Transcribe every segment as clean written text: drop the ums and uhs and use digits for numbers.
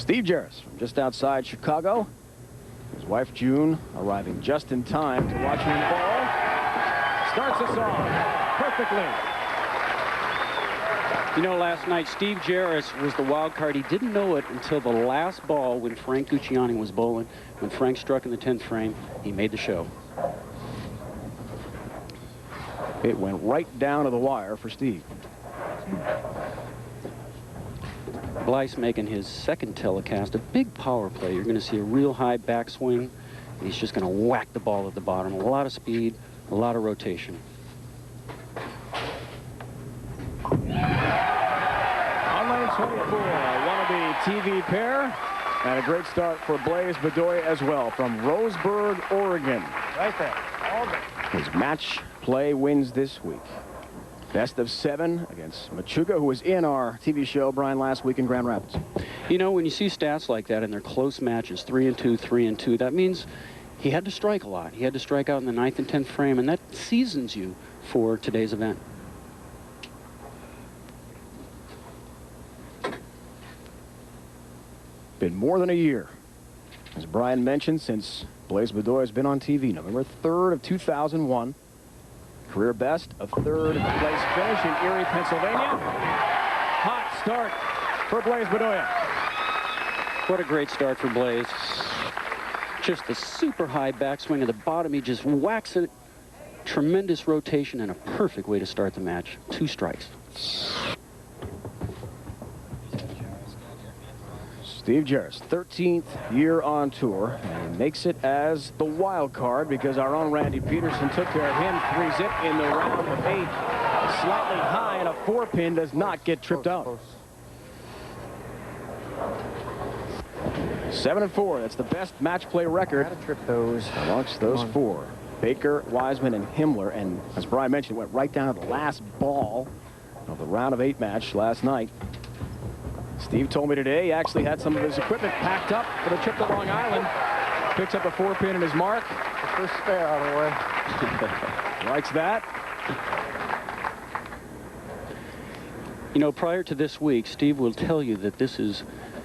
Steve Jaros from just outside Chicago. His wife June arriving just in time to watch him ball. Starts us off perfectly. You know, last night Steve Jaros was the wild card. He didn't know it until the last ball when Frank Gucciani was bowling. When Frank struck in the 10th frame, he made the show. It went right down to the wire for Steve. Blaise making his second telecast, a big power play. You're going to see a real high backswing. He's just going to whack the ball at the bottom. A lot of speed, a lot of rotation. On lane 24, wannabe TV pair. And a great start for Blaise Bedolla as well from Roseburg, Oregon. Right there. All day. His match play wins this week. Best of 7 against Machuga, who was in our TV show, Brian, last week in Grand Rapids. You know, when you see stats like that and they're close matches, 3-2, 3-2, that means he had to strike a lot. He had to strike out in the 9th and 10th frame, and that seasons you for today's event. Been more than a year, as Brian mentioned, since Blaise Bedolla has been on TV. November 3rd of 2001. Career best, a third place finish in Erie, Pennsylvania. Hot start for Blaise Bedolla. What a great start for Blaise. Just a super high backswing at the bottom. He just whacks it. Tremendous rotation and a perfect way to start the match. 2 strikes. Steve Jaros, 13th year on tour, and he makes it as the wild card because our own Randy Peterson took care of him 3-zip in the round of 8. Slightly high, and a 4-pin does not get tripped out. 7-4, that's the best match play record amongst those 4. Baker, Wiseman, and Himmler, and as Brian mentioned, went right down to the last ball of the round of 8 match last night. Steve told me today he actually had some of his equipment packed up for the trip to Long Island. Picks up a 4-pin in his mark. The first spare out of the way. Likes that. You know, prior to this week, Steve will tell you that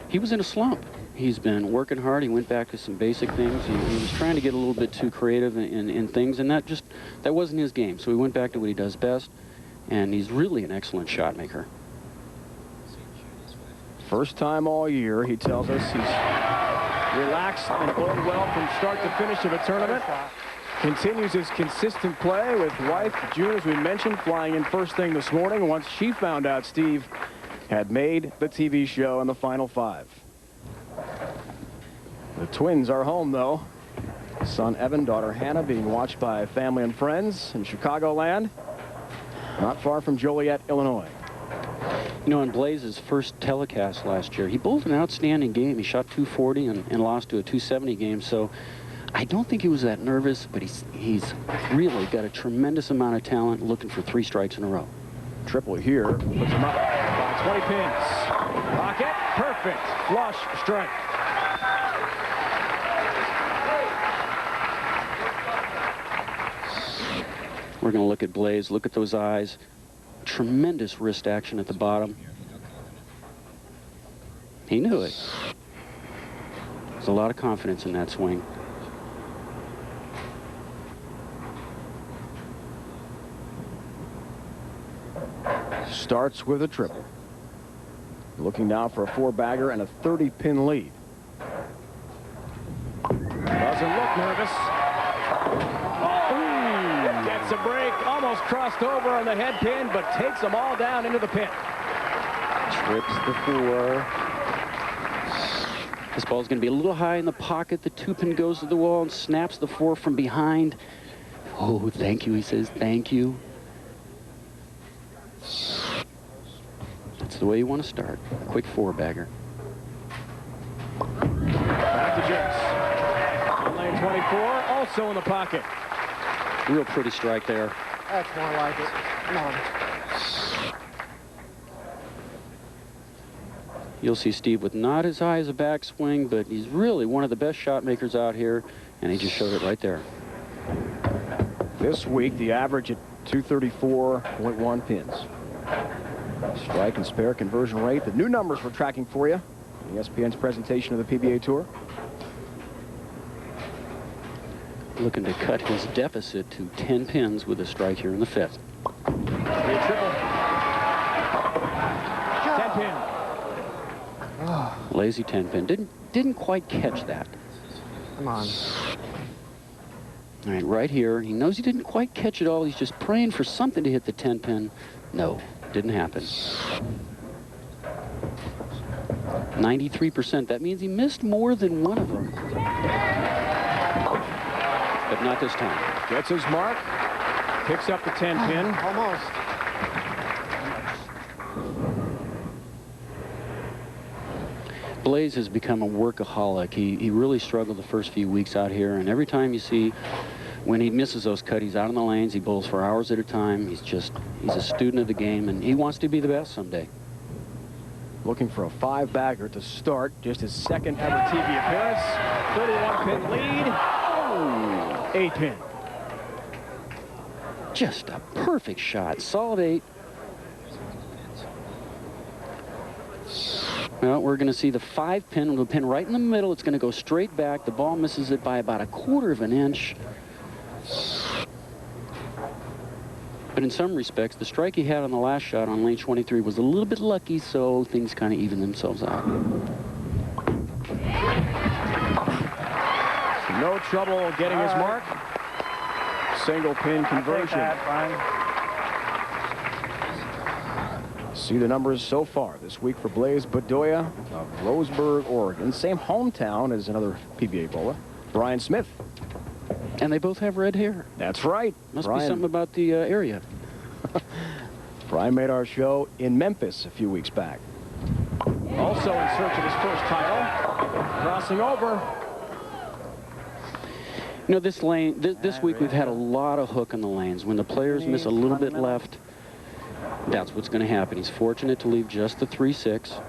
he was in a slump. He's been working hard. He went back to some basic things. He was trying to get a little bit too creative in things, and that wasn't his game. So he went back to what he does best, and he's really an excellent shot maker. First time all year, he tells us he's relaxed and played well from start to finish of a tournament. Continues his consistent play with wife June, as we mentioned, flying in first thing this morning once she found out Steve had made the TV show in the final 5. The twins are home, though. Son Evan, daughter Hannah, being watched by family and friends in Chicagoland, not far from Joliet, Illinois. You know, in Blaise's first telecast last year, he bowled an outstanding game. He shot 240 and lost to a 270 game, so I don't think he was that nervous, but he's really got a tremendous amount of talent, looking for 3 strikes in a row. Triple here, puts him up by 20 pins. Pocket, perfect, flush strike. We're going to look at Blaise, look at those eyes. Tremendous wrist action at the bottom. He knew it. There's a lot of confidence in that swing. Starts with a triple. Looking now for a 4-bagger and a 30-pin lead. Doesn't look nervous. Gets a break, almost crossed over on the head pin, but takes them all down into the pin. Trips the 4. This ball's going to be a little high in the pocket. The 2-pin goes to the wall and snaps the 4 from behind. Oh, thank you, he says, thank you. That's the way you want to start. A quick 4-bagger. Back to Jaros. On lane 24, also in the pocket. Real pretty strike there. That's more like it. Come on. You'll see Steve with not as high as a backswing, but he's really one of the best shot makers out here, and he just showed it right there. This week, the average at 234.1 pins. Strike and spare conversion rate. The new numbers we're tracking for you. ESPN's presentation of the PBA Tour. Looking to cut his deficit to 10 pins with a strike here in the 5th. Triple. 10 pin. Lazy 10 pin. Didn't quite catch that. Come on. All right, right here. He knows he didn't quite catch it all. He's just praying for something to hit the 10 pin. No, didn't happen. 93%. That means he missed more than one of them. But not this time. Gets his mark. Picks up the 10 pin. Almost. Blaise has become a workaholic. He really struggled the first few weeks out here, and every time you see when he misses those cuts, he's out on the lanes, he bowls for hours at a time. He's a student of the game, and he wants to be the best someday. Looking for a 5-bagger to start. Just his second ever TV appearance. 31-pin lead. Oh, 8 pin. Just a perfect shot. Solid 8. Well, we're going to see the 5 pin. We'll pin right in the middle. It's going to go straight back. The ball misses it by about 1/4 of an inch. But in some respects, the strike he had on the last shot on lane 23 was a little bit lucky, so things kind of even themselves out. No trouble getting his mark. Single pin conversion. See the numbers so far this week for Blaise Bedolla of Roseburg, Oregon. Same hometown as another PBA bowler, Brian Smith. And they both have red hair. That's right. Must be something about the area. Brian made our show in Memphis a few weeks back. Also in search of his first title. Crossing over. You know, this lane, this week we've had a lot of hook in the lanes. When the players miss a little bit left, that's what's going to happen. He's fortunate to leave just the 3-6.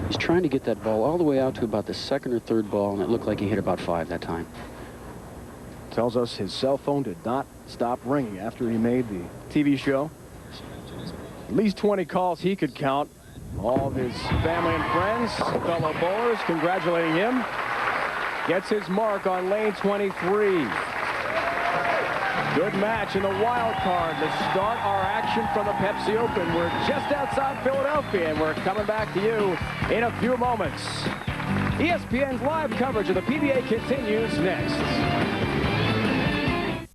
He's trying to get that ball all the way out to about the 2nd or 3rd ball, and it looked like he hit about 5 that time. Tells us his cell phone did not stop ringing after he made the TV show. At least 20 calls he could count. All of his family and friends, fellow bowlers, congratulating him. Gets his mark on lane 23. Good match in the wild card to start our action from the Pepsi Open. We're just outside Philadelphia, and we're coming back to you in a few moments. ESPN's live coverage of the PBA continues next.